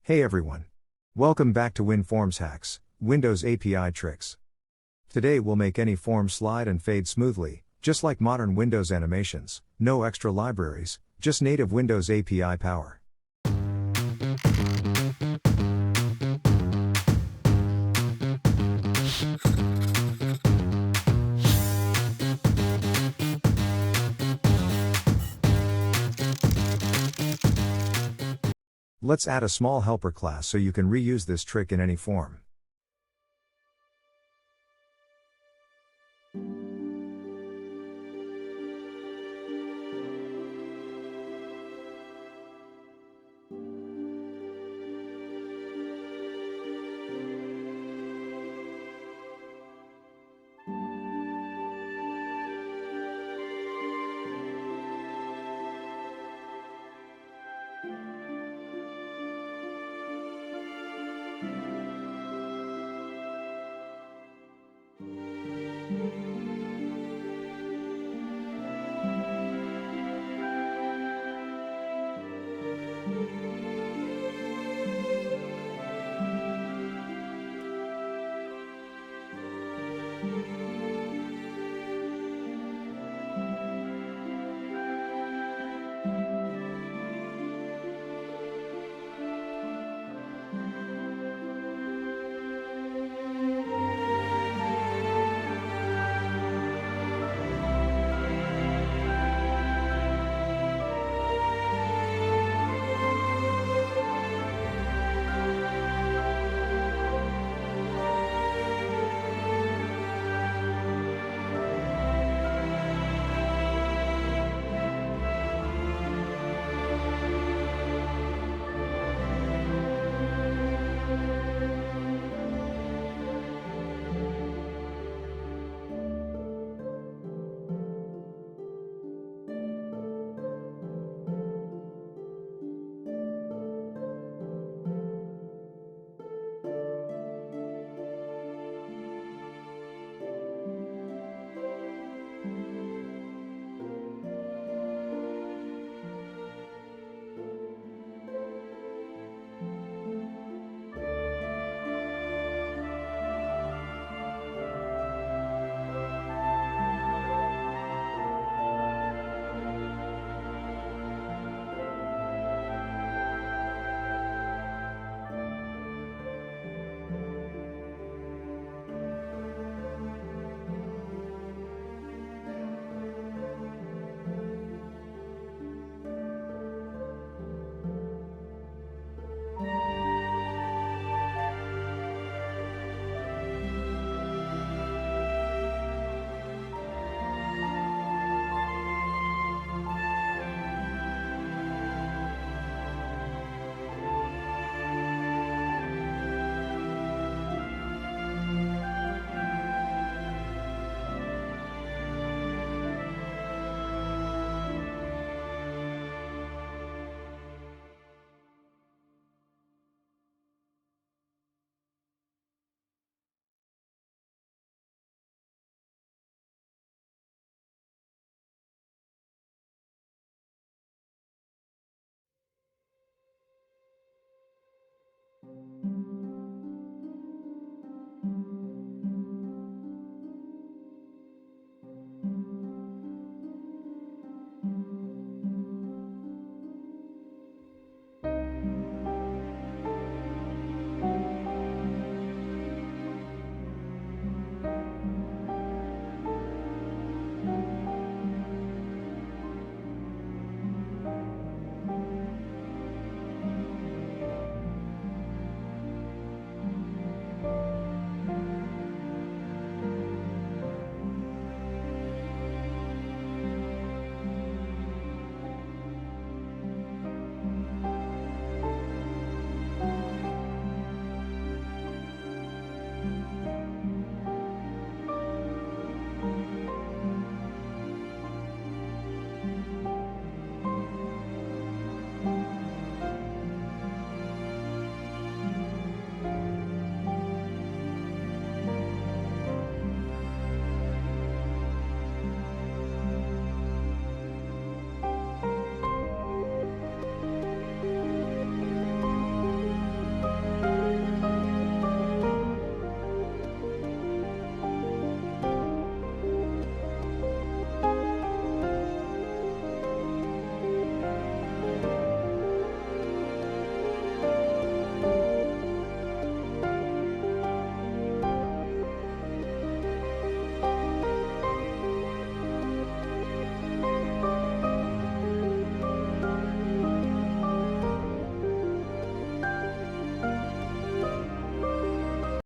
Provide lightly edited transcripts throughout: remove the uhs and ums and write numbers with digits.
Hey everyone. Welcome back to WinForms Hacks, Windows API Tricks. Today we'll make any form slide and fade smoothly, just like modern Windows animations, no extra libraries, just native Windows API power. Let's add a small helper class so you can reuse this trick in any form.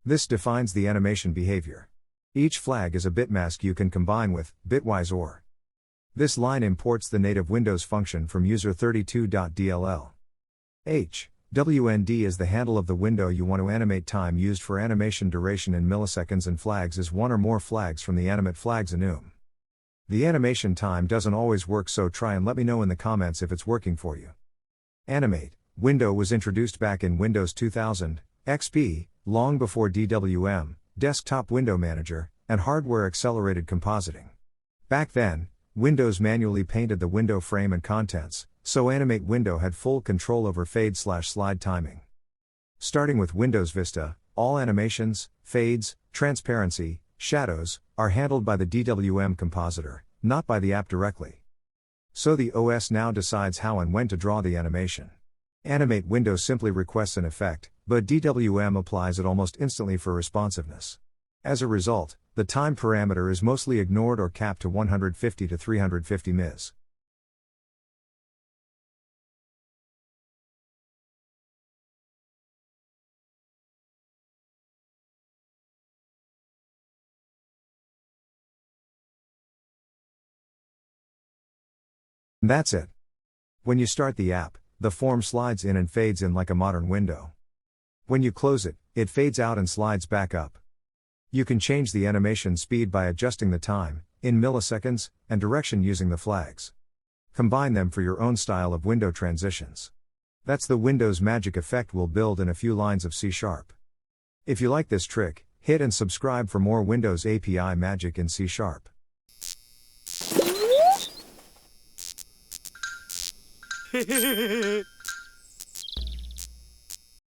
This defines the animation behavior. Each flag is a bitmask you can combine with bitwise or. This line imports the native Windows function from user32.dll. WND is the handle of the window you want to animate. Time used for animation duration in milliseconds, and flags is one or more flags from the animate flags enum. The animation time doesn't always work, so try and let me know in the comments if it's working for you. AnimateWindow was introduced back in Windows 2000 XP, long before DWM, Desktop Window Manager, and hardware accelerated compositing. Back then, Windows manually painted the window frame and contents, so AnimateWindow had full control over fade/slide timing. Starting with Windows Vista, all animations, fades, transparency, shadows, are handled by the DWM compositor, not by the app directly. So the OS now decides how and when to draw the animation. AnimateWindow simply requests an effect, but DWM applies it almost instantly for responsiveness. As a result, the time parameter is mostly ignored or capped to 150 to 350 ms. That's it. When you start the app, the form slides in and fades in like a modern window. When you close it, it fades out and slides back up. You can change the animation speed by adjusting the time, in milliseconds, and direction using the flags. Combine them for your own style of window transitions. That's the Windows magic effect we'll build in a few lines of C#. If you like this trick, hit and subscribe for more Windows API magic in C#.